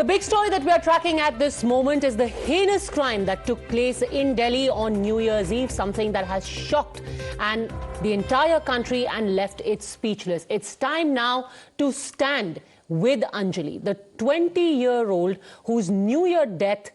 The big story that we are tracking at this moment is the heinous crime that took place in Delhi on New Year's Eve, something that has shocked and the entire country and left it speechless. It's time now to stand with Anjali, the 20-year-old whose New Year death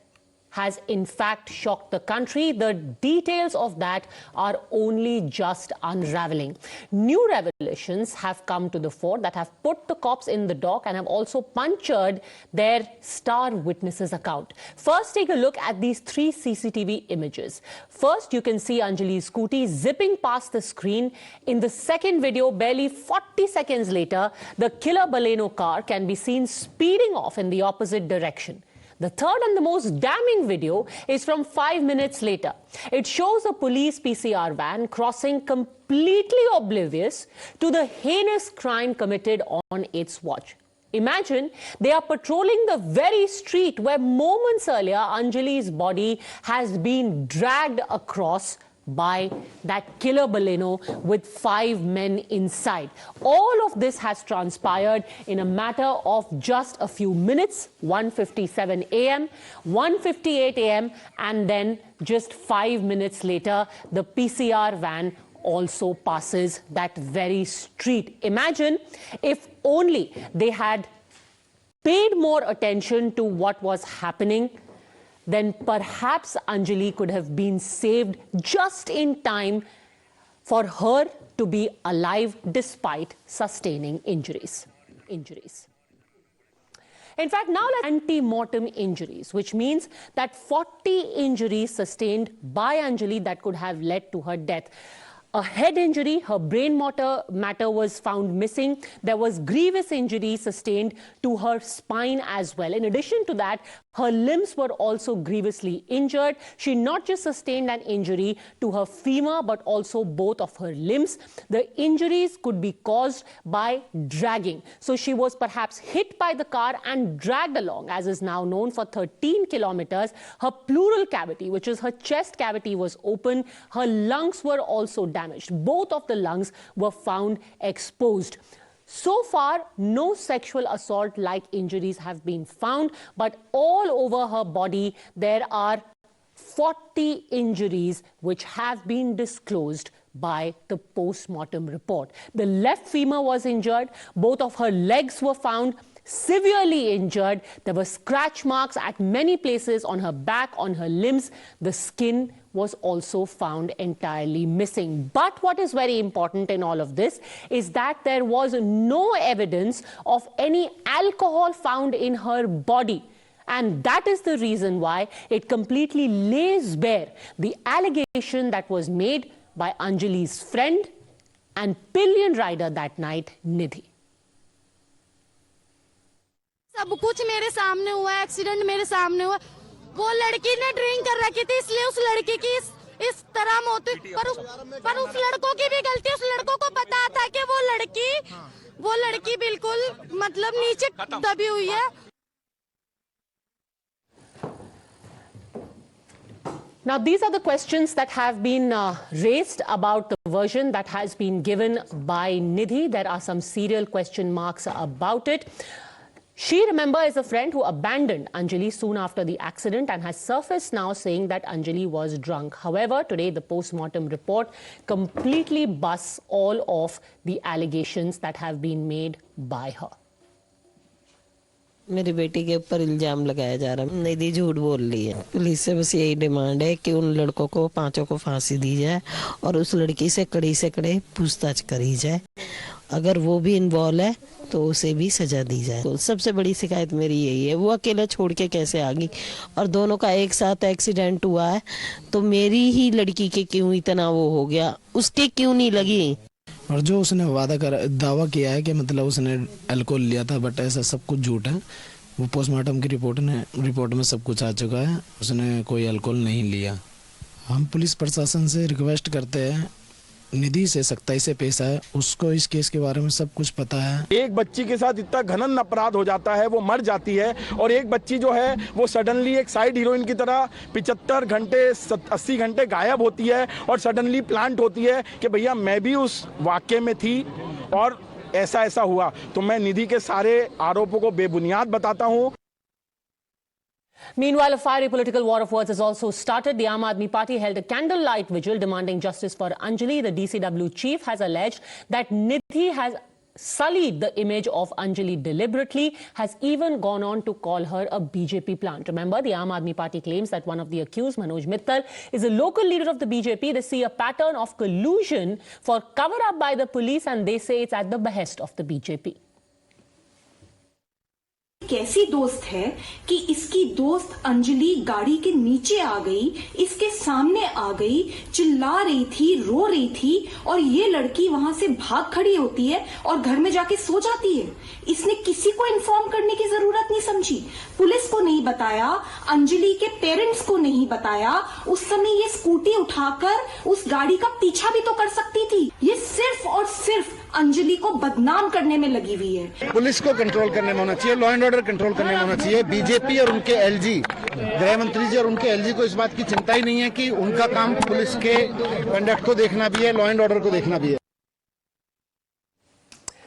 has in fact shocked the country. The details of that are only just unraveling. New revelations have come to the fore that have put the cops in the dock and have also punctured their star witnesses account. First, take a look at these 3 CCTV images. First, you can see Anjali's scooty zipping past the screen. In the second video, barely 40 seconds later, the killer Baleno car can be seen speeding off in the opposite direction. The third and the most damning video is from 5 minutes later. It shows a police PCR van crossing completely oblivious to the heinous crime committed on its watch. Imagine they are patrolling the very street where moments earlier Anjali's body has been dragged across by that killer Baleno with 5 men inside. All of this has transpired in a matter of just a few minutes, 1:57 a.m., 1:58 a.m., and then just 5 minutes later, the PCR van also passes that very street. Imagine if only they had paid more attention to what was happening, then perhaps Anjali could have been saved just in time for her to be alive despite sustaining injuries. In fact, now let's anti-mortem injuries, which means that 40 injuries sustained by Anjali that could have led to her death. A head injury, her brain matter was found missing. There was grievous injury sustained to her spine as well. In addition to that, her limbs were also grievously injured. She not just sustained an injury to her femur, but also both of her limbs. The injuries could be caused by dragging. So she was perhaps hit by the car and dragged along, as is now known, for 13 kilometers. Her pleural cavity, which is her chest cavity, was open. Her lungs were also damaged. Both of the lungs were found exposed. So far, no sexual assault-like injuries have been found, but all over her body, there are 40 injuries which have been disclosed by the post-mortem report. The left femur was injured. Both of her legs were found severely injured. There were scratch marks at many places on her back, on her limbs. The skin was also found entirely missing. But what is very important in all of this is that there was no evidence of any alcohol found in her body. And that is the reason why it completely lays bare the allegation that was made by Anjali's friend and pillion rider that night, Nidhi. सब कुछ मेरे सामने हुआ, accident मेरे सामने हुआ। वो लड़की ने ड्रिंक कर रखी थी, इसलिए उस लड़की की इस तरह मौत हुई। पर उस लड़कों की भी गलती, उस लड़कों को पता था कि वो लड़की बिल्कुल मतलब नीचे दबी हुई है। Now, these are the questions that have been raised about the version that has been given by Nidhi. There are some serial question marks about it. She, remember, is a friend who abandoned Anjali soon after the accident and has surfaced now saying that Anjali was drunk. However, today the post-mortem report completely busts all of the allegations that have been made by her. मेरी बेटी के ऊपर इल्जाम लगाया जा रहा है। निधि झूठ बोल रही है। पुलिस से बस यही डिमांड है कि उन लड़कों को 5 को फांसी दी जाए और उस लड़की से कड़ी पूछताछ करी जाए। अगर वो भी इन्वॉल्व है तो उसे भी सजा दी जाए। तो सबसे बड़ी शिकायत मेरी यही है, वो अकेला छोड़ के कैसे आ गई और दोनों का एक साथ एक्सीडेंट हुआ है, तो मेरी ही लड़की के क्यों इतना वो हो गया, उसके क्यों नहीं लगी। और जो उसने दावा किया है कि मतलब उसने अल्कोहल लिया था, बट ऐसा सब कुछ झूठ है। वो पोस्टमार्टम की रिपोर्ट में सब कुछ आ चुका है, उसने कोई अल्कोहल नहीं लिया। हम पुलिस प्रशासन से रिक्वेस्ट करते हैं, निधि से सख्ताई से पेश आए, उसको इस केस के बारे में सब कुछ पता है। एक बच्ची के साथ इतना घनन अपराध हो जाता है, वो मर जाती है, और एक बच्ची जो है वो सडनली एक साइड हीरोइन की तरह 75 घंटे 80 घंटे गायब होती है और सडनली प्लांट होती है कि भैया मैं भी उस वाक्य में थी और ऐसा हुआ। तो मैं निधि के सारे आरोपों को बेबुनियाद बताता हूँ। Meanwhile, a fiery political war of words has also started. The Aam Aadmi Party held a candlelight vigil demanding justice for Anjali. The DCW chief has alleged that Nidhi has sullied the image of Anjali deliberately, has even gone on to call her a BJP plant. Remember, the Aam Aadmi Party claims that one of the accused, Manoj Mittal, is a local leader of the BJP. They see a pattern of collusion for cover-up by the police, and they say it's at the behest of the BJP. कैसी दोस्त है कि इसकी दोस्त अंजलि गाड़ी के नीचे आ गई, इसके सामने आ गई, चिल्ला रही थी, रो रही थी, और ये लड़की वहां से भाग खड़ी होती है और घर में जाके सो जाती है। इसने किसी को इन्फॉर्म करने की जरूरत नहीं समझी, पुलिस को नहीं बताया, अंजलि के पेरेंट्स को नहीं बताया। उस समय ये स्कूटी उठाकर उस गाड़ी का पीछा भी तो कर सकती थी। ये सिर्फ और सिर्फ अंजलि को बदनाम करने में लगी हुई है। पुलिस को कंट्रोल करने में होना चाहिए, लॉ एंड ऑर्डर कंट्रोल करने में होना चाहिए। बीजेपी और उनके एलजी, गृह मंत्री जी और उनके एलजी को इस बात की चिंता ही नहीं है कि उनका काम पुलिस के कंडक्ट को देखना भी है, लॉ एंड ऑर्डर को देखना भी है।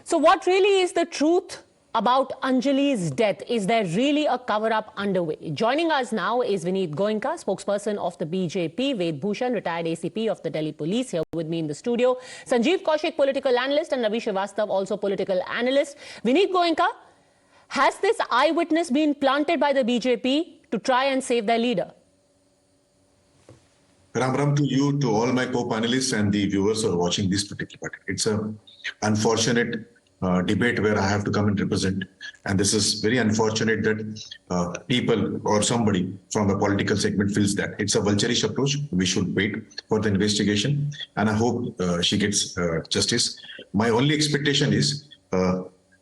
So what really is the truth about Anjali's death? Is there really a cover-up underway? Joining us now is Vineet Goenka, spokesperson of the BJP, Ved Bhushan, retired ACP of the Delhi Police, here with me in the studio, Sanjeev Kaushik, political analyst, and Ravi Srivastav, also political analyst. Vineet Goenka, has this eyewitness been planted by the BJP to try and save their leader? Ram Ram to you, to all my co-panelists and the viewers who are watching this particular part. It's a unfortunate debate where I have to come and represent, and this is very unfortunate that people or somebody from the political segment feels that it's a vulturish approach. We should wait for the investigation, and I hope she gets justice. My only expectation is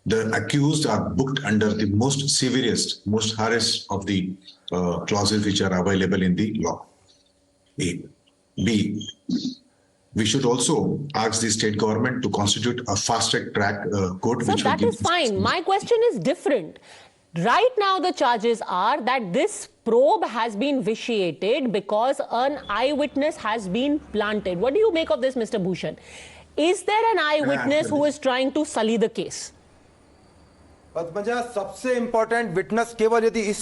the accused are booked under the most severest, most hardest of the clauses which are available in the law. A. B. We should also ask the state government to constitute a fast-track court. So that is fine. My question is different. Right now, the charges are that this probe has been vitiated because an eyewitness has been planted. What do you make of this, Mr. Bhushan? Is there an eyewitness who is trying to sully the case? Padmaja, सबसे important witness केवल यदि इस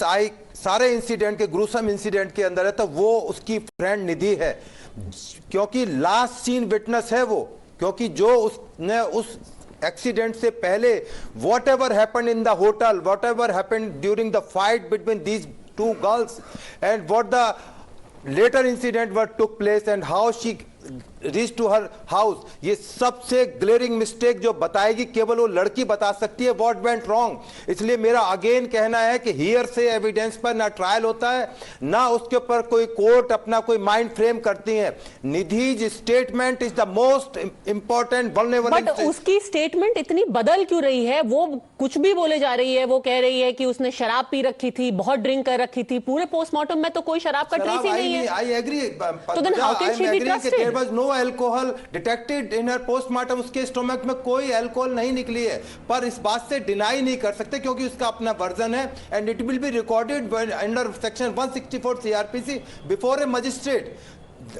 सारे incident के gruesome incident के अंदर है तो वो उसकी फ्रेंड निधि है, क्योंकि लास्ट सीन विटनेस है वो, क्योंकि जो उसने उस एक्सीडेंट से पहले whatever happened in the hotel, whatever happened during the fight between these two girls, and what the latter incident what took place and how she reach to her house, ये सबसे glaring mistake जो बताएगी केवल वो लड़की बता सकती है व्हाट वेंट रॉन्ग। इसलिए मेरा अगेन कहना है कि हियर से एविडेंस पर ना ट्रायल होता है, ना उसके ऊपर कोई कोर्ट अपना कोई माइंड फ्रेम करती है। Nidhi's statement is the most important vulnerable. But उसकी स्टेटमेंट इतनी बदल क्यों रही है? वो कुछ भी बोले जा रही है, वो कह रही है कि उसने शराब पी रखी थी, बहुत ड्रिंक कर रखी थी। पूरे पोस्टमार्टम में तो कोई शराब का ट्रेस ही नहीं है। आई एग्री, तो then how can she be trusted? There was no alcohol detected in her postmortem, उसके स्टोमक में कोई अल्कोहल नहीं निकली है, पर इस बात से डिनाई नहीं कर सकते क्योंकि उसका अपना वर्जन है, and it will be recorded under section 164 CrPC before a magistrate.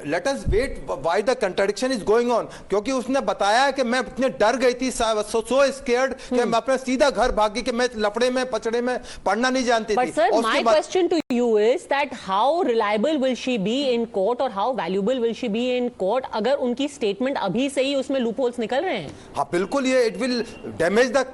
Let us wait why the contradiction is going on, क्योंकि उसने बताया कि मैं इतने डर गई थी, सो स्केयर्ड कि मैं अपना सीधा घर भागी कि मैं लफड़े में पचड़े में पढ़ना नहीं जानती थी। Sir, my question to you is that how reliable will she be in court और how valuable will she be in court अगर उनकी स्टेटमेंट अभी से ही उसमें लूपहोल्स निकल रहे हैं? हाँ बिल्कुल, ये it will damage the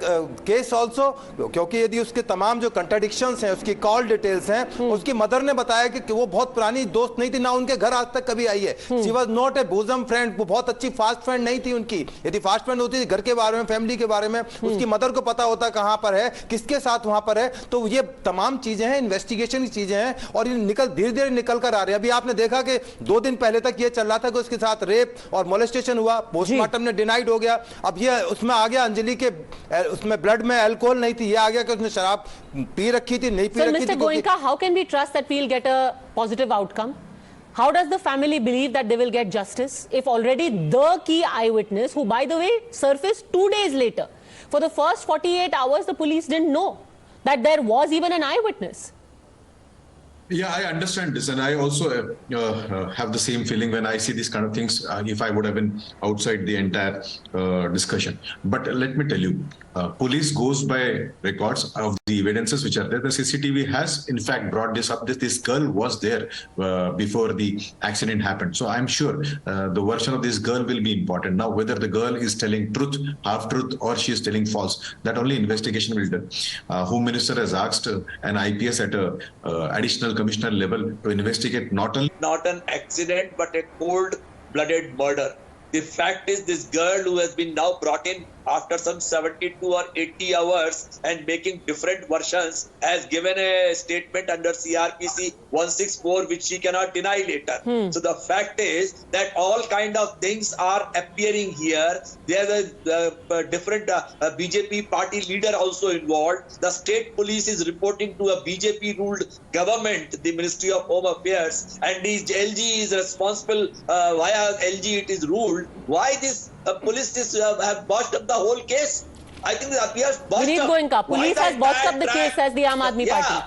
case also, क्योंकि यदि उसके तमाम जो कंट्राडिक्शंस हैं, उसकी कॉल डिटेल्स हैं, उसकी मदर ने बताया कि वो बहुत पुरानी दोस्त नहीं थी, ना उनके घर आज तक कभी आई है। She was not a bosom friend, वो बहुत अच्छी फास्ट फ्रेंड नहीं थी उनकी। यदि फास्ट फ्रेंड होती थी घर के बारे में, फैमिली के बारे में, उसकी मदर को पता होता कहां पर है, किसके साथ वहां पर है। तो ये तमाम चीजें हैं, इन्वेस्टिगेशन की चीजें हैं, और ये धीरे धीरे निकल कर आ रही है। अभी आपने देखा कि 2 दिन पहले तक ये चल रहा था कि उसके साथ रेप और मोलेस्टेशन हुआ, पोस्टमार्टम ने डिनाइड हो गया। अब ये उसमें आ गया अंजलि के उसमें ब्लड में अल्कोहल नहीं थी, ये आ गया कि उसने शराब पी रखी थी, नहीं पी रखी थी। Mister Goenka, how can we trust that we will get a positive outcome? How does the family believe that they will get justice if already the key eyewitness, who by the way surfaced 2 days later, for the first 48 hours the police didn't know that there was even an eyewitness? Yeah, I understand this, and I also have the same feeling when I see these kind of things, if I would have been outside the entire discussion. But let me tell you, police goes by records of the evidences which are there. The CCTV has in fact brought this up. This girl was there before the accident happened. So I'm sure the version of this girl will be important. Now, whether the girl is telling truth, half truth, or she is telling false, that only investigation will do. Home Minister has asked an IPS at a additional commissioner level to investigate not an accident but a cold-blooded murder. The fact is, this girl who has been now brought in after some 72 or 80 hours and making different versions has given a statement under CRPC 164 which she cannot deny later. So the fact is that all kind of things are appearing here. There's a different BJP party leader also involved. The state police is reporting to a BJP ruled government, the Ministry of Home Affairs, and the LG is responsible via LG it is ruled. Why this police have botched up the whole case? I think that we have botched Vineet up. Goenka, police has botched up the case, says the Aam Aadmi Party.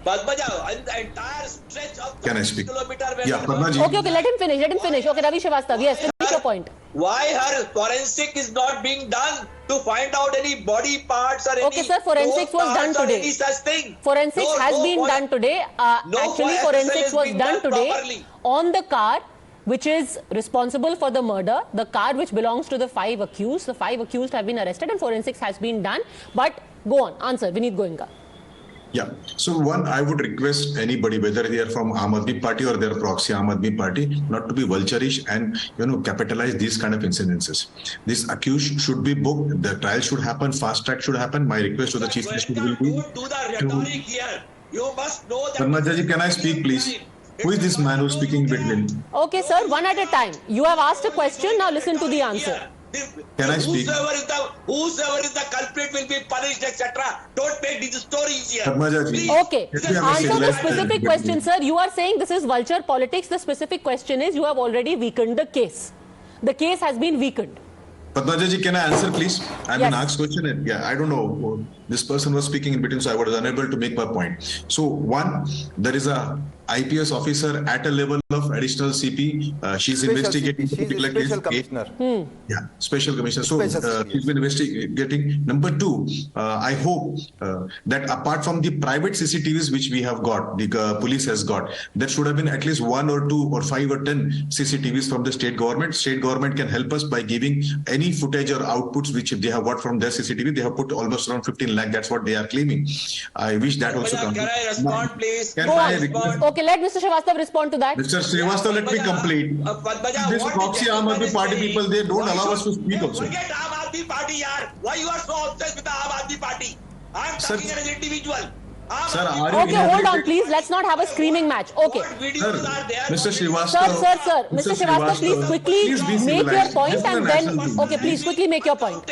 Padmaja, the entire stretch of 30 kilometer. Yeah, Padmaji. Okay, let him finish. Okay, Ravi Srivastava, yes, finish your point. Why her forensic is not being done to find out any body parts or any... Okay, sir, forensics was done today. Any such thing. Forensics has been done today. Actually, forensics was done today on the car which is responsible for the murder, the car which belongs to the 5 accused. The 5 accused have been arrested and forensics has been done. But go on, answer, Vineet Goenka. Yeah. So one, I would request anybody, whether they are from Aam Aadmi Party or their proxy Aam Aadmi Party, not to be vulturish and capitalize these kind of incidences. This accused should be booked. The trial should happen. Fast track should happen. My request to the Chief Minister will be. Don't do the rhetoric here. You must know that. Padmaji, can I speak, please? Who is this man who's speaking between? Okay, sir, one at a time. You have asked a question, now listen to the answer. Can I speak? Whosoever is the culprit will be punished, etc. Don't make these stories here. Okay, answer the specific question, sir. You are saying this is vulture politics. The specific question is you have already weakened the case. The case has been weakened. Padmaja ji, can I answer, please? I've been Yes. asked question. And yeah, I don't know. This person was speaking in between, so I was unable to make my point. So one, there is a IPS officer at a level of additional CP. She's investigating She's a particular special case. commissioner. Yeah, special commissioner. So Special she's been investigating. Number two, I hope that apart from the private CCTVs which we have got, the police has got, there should have been at least 1 or 2 or 5 or 10 CCTVs from the state government. State government can help us by giving any footage or outputs which they have got from their CCTV. They have put almost around 15 lakh. That's what they are claiming. I wish that also comes. Can I respond, please? Can Go I on. request? Okay, let Mr. Srivastava respond to that. Mr. Srivastava, let me complete. This proxy Aam Aadmi Party people, they don't allow us to speak also. Forget Aam Aadmi Party, yaar. Why you are so obsessed with the Aam Aadmi Party? I am Sir- talking as an individual. Sir, are you Okay, hold on, inhabilitated? please. Let's not have a screaming match. Okay. What videos Sir, are there? Mr. Sir, Srivastava. Mr. Srivastava, please quickly please be make your civilized. point This is and a then... national thing. Okay, please quickly make your point.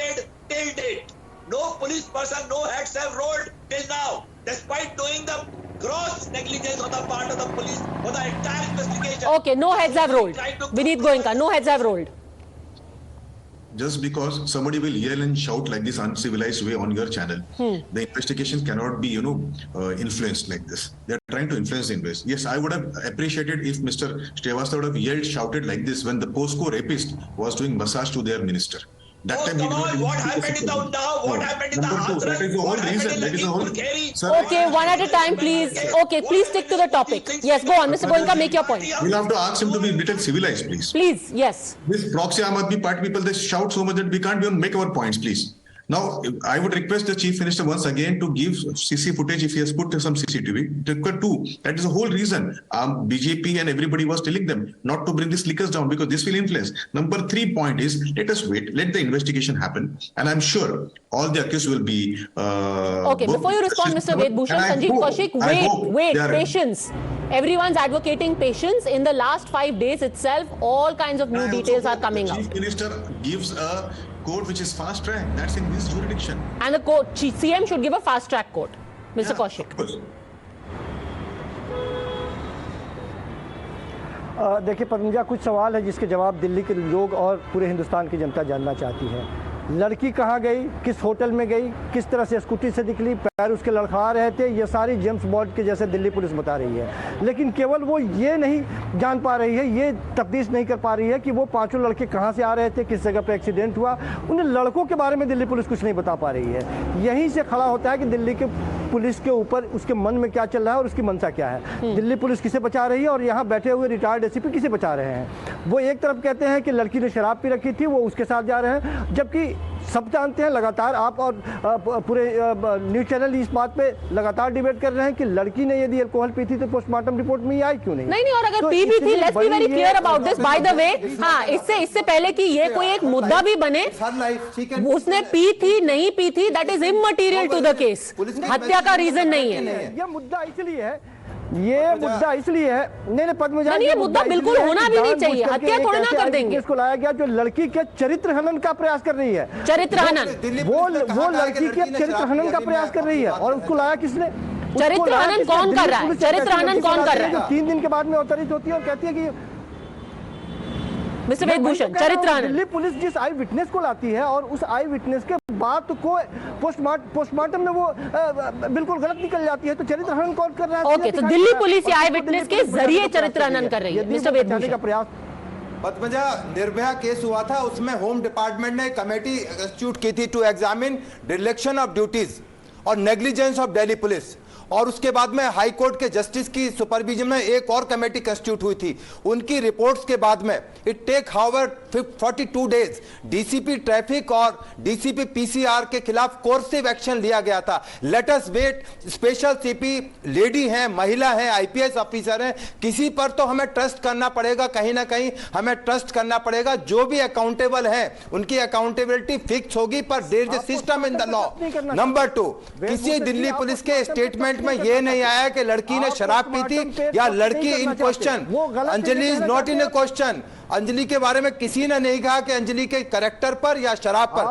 Till date. No police person, no heads have rolled till now, despite knowing the gross negligence on the part of the police for the entire investigation. Okay, no heads have rolled. Vineet Goenka, no heads have rolled. Just because somebody will yell and shout like this uncivilized way on your channel, the investigation cannot be, influenced like this. They're trying to influence the invest. Yes, I would have appreciated if Mr. Srivastava would have yelled, shouted like this when the POSCO rapist was doing massage to their minister. That Oh, time he come did not on, even what speak happened in the about it. Unnao? What No. happened in the Number two, that is the whole What happened reason. in That is the whole. Lakhimpur Kheri? Sir, Okay, one at a time, please. Okay, please stick to the topic. Yes, go on, Mr. Goenka, make your point. we'll have to ask him to be a little civilized, please. Please, yes. This proxy Aam Aadmi Party people, they shout so much that we can't even make our points, please. Now, I would request the Chief Minister once again to give CC footage if he has put some CCTV. Number two, that is the whole reason BJP and everybody was telling them not to bring these liquors down because this will influence. Number 3 point is, let us wait, let the investigation happen. And I'm sure all the accused will be... Okay, before you respond, Mr. Ved Bhushan, Sanjeev Kaushik, wait, patience. Everyone's advocating patience. In the last 5 days itself, all kinds of new details are coming The out. Chief Minister gives a code which is fast track. That's in this jurisdiction. And the CM should give a fast track court. Mr. Kaushik. Of course. देखिए पद्मजा, कुछ सवाल है जिसके जवाब दिल्ली के लोग और पूरे हिंदुस्तान की जनता जानना चाहती है। लड़की कहाँ गई, किस होटल में गई, किस तरह से स्कूटी से निकली, पैर उसके लड़खड़ा रहे थे, ये सारी जेम्स बॉन्ड के जैसे दिल्ली पुलिस बता रही है। लेकिन केवल वो ये नहीं जान पा रही है, ये तफ्तीश नहीं कर पा रही है कि वो पांचों लड़के कहाँ से आ रहे थे, किस जगह पे एक्सीडेंट हुआ। उन लड़कों के बारे में दिल्ली पुलिस कुछ नहीं बता पा रही है। यहीं से खड़ा होता है कि दिल्ली के पुलिस के ऊपर उसके मन में क्या चल रहा है और उसकी मंशा क्या है। दिल्ली पुलिस किसे बचा रही है और यहाँ बैठे हुए रिटायर्ड एसीपी किसे बचा रहे हैं। वो एक तरफ कहते हैं कि लड़की ने शराब पी रखी थी, वो उसके साथ जा रहे हैं, जबकि सब जानते हैं, लगातार आप और पूरे न्यूज चैनल इस बात पे लगातार डिबेट कर रहे हैं कि लड़की ने यदि अल्कोहल पी थी तो पोस्टमार्टम रिपोर्ट में ये आई क्यों नहीं। नहीं, और अगर पी भी थी, let's be very clear about this by the way. हाँ, इससे पहले कि ये कोई एक मुद्दा भी बने, उसने पी थी नहीं पी थी, that is immaterial to the case. हत्या का रीजन नहीं है। ये मुद्दा इसलिए है, ये मुद्दा इसलिए है, नहीं पद्मजा, ये मुद्दा बिल्कुल होना भी नहीं चाहिए। हत्या थोड़ी ना कर देंगे। इसको लाया गया जो लड़की के चरित्र हनन का प्रयास कर रही है। चरित्र हनन, वो लड़की के चरित्र हनन का प्रयास कर रही है और उसको लाया किसने? चरित्र हनन कौन कर रहा है? चरित्र हनन कौन कर रहा है? 3 दिन के बाद में अवतरित होती है और कहती है कि मिस्टर वेदभूषण, चरित्र हनन। दिल्ली पुलिस जिस आई विटनेस को लाती है और उस आई विटनेस के बात को पोस्टमार्टम में वो बिल्कुल गलत निकल जाती है, तो चरित्र हनन कौन कर रहा है? ओके, तो दिल्ली पुलिस आई विटनेस के जरिए चरित्र हनन कर रही है। मिस्टर वेदभूषण का प्रयास। पद्मजा, निर्भया केस हुआ था, उसमें होम डिपार्टमेंट ने कमेटी इंस्टीट्यूट की थी to examine direction of duties और नेग्लिजेंस ऑफ दिल्ली पुलिस, और उसके बाद में हाई कोर्ट के जस्टिस की सुपरविजन में एक और कमेटी कंस्टिट्यूट हुई थी। उनकी रिपोर्ट्स के बाद में it take however 42 days DCP traffic और डीसीपी पीसीआर के खिलाफ कोर्सिव एक्शन लिया गया था। Let us wait. Special CP lady हैं, महिला हैं, आईपीएस ऑफिसर हैं, किसी पर तो हमें ट्रस्ट करना पड़ेगा, कहीं ना कहीं हमें ट्रस्ट करना पड़ेगा। जो भी अकाउंटेबल है उनकी अकाउंटेबिलिटी फिक्स होगी, पर there is a system in the law. Number 2, किसी दिल्ली पुलिस के स्टेटमेंट में ये नहीं आया कि लड़की ने शराब पी थी या लड़की in question. Anjali is not in a question. Anjali के बारे में किसी ने नहीं कहा कि अंजलि के कैरेक्टर पर या शराब पर,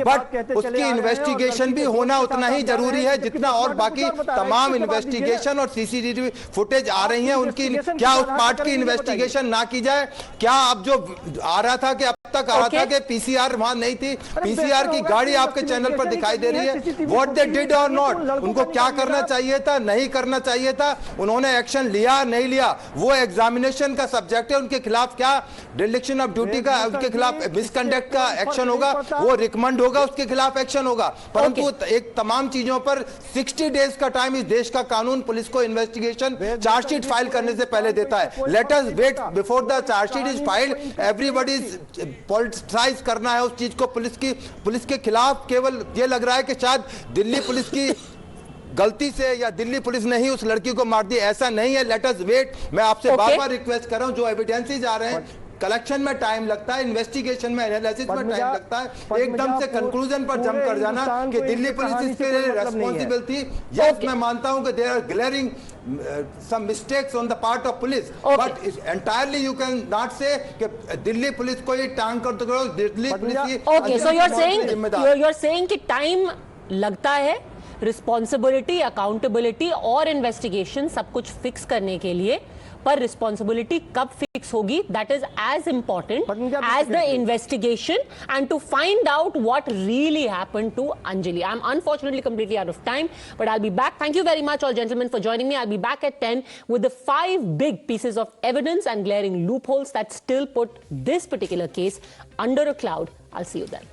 बट उसकी इन्वेस्टिगेशन भी होना उतना ही जरूरी है जितना और बाकी तमाम इन्वेस्टिगेशन और सीसीटीवी फुटेज आ रही हैं उनकी। क्या उस पार्ट की इन्वेस्टिगेशन ना की जाए? क्या अब जो आ रहा था कि अब तक आ रहा था कि पीसीआर वहां नहीं थी, पीसीआर की गाड़ी आपके चैनल पर दिखाई दे रही है। व्हाट दे डिड और नॉट, उनको क्या करना चाहिए था, नहीं करना चाहिए था, उन्होंने एक्शन लिया नहीं लिया, वो एग्जामिनेशन का सब्जेक्ट है। उनके खिलाफ क्या डिरेक्शन ऑफ ड्यूटी का, उनके खिलाफ मिसकंडक्ट का एक्शन होगा, वो रिकमेंड होगा, उसके खिलाफ एक्शन होगा। परंतु एक तमाम चीजों पर 60 डेज का टाइम इस देश का कानून पुलिस को इन्वेस्टिगेशन चार्जशीट फाइल करने से पहले देता है। Let us wait before the chargesheet is filed. Everybody politicise करना है उस चीज को। पुलिस के खिलाफ केवल ये लग रहा है कि शायद दिल्ली पुलिस की गलती से या दिल्ली पुलिस ने ही उस लड़की को मार दिया, ऐसा नहीं है। Let us wait. मैं आपसे बार-बार रिक्वेस्ट कर रहा हूं, जो एविडेंसेस आ रहे हैं, कलेक्शन में टाइम लगता है, इन्वेस्टिगेशन में, एनालिसिस में टाइम लगता है। एकदम से कंक्लूजन पर जंप कर जाना कि दिल्ली पुलिस इसके लिए रेस्पॉन्सिबल थी, यस मैं मानता हूं कि there are glaring some mistakes on the part of police, but entirely you can not say कि दिल्ली पुलिस को ही टांग कर दो। Delhi police he okay, so you're saying कि टाइम लगता है, रिस्पॉन्सिबिलिटी, अकाउंटेबिलिटी और इन्वेस्टिगेशन सब कुछ फिक्स करने के लिए, पर रिस्पॉन्सिबिलिटी कब फिक्स होगी, that is as important as the investigation and to find out what really happened to Anjali. I am unfortunately completely out of time, but I'll be back. Thank you very much all gentlemen for joining me. I'll be back at 10 with the 5 big pieces of evidence and glaring loopholes that still put this particular case under a cloud. I'll see you then.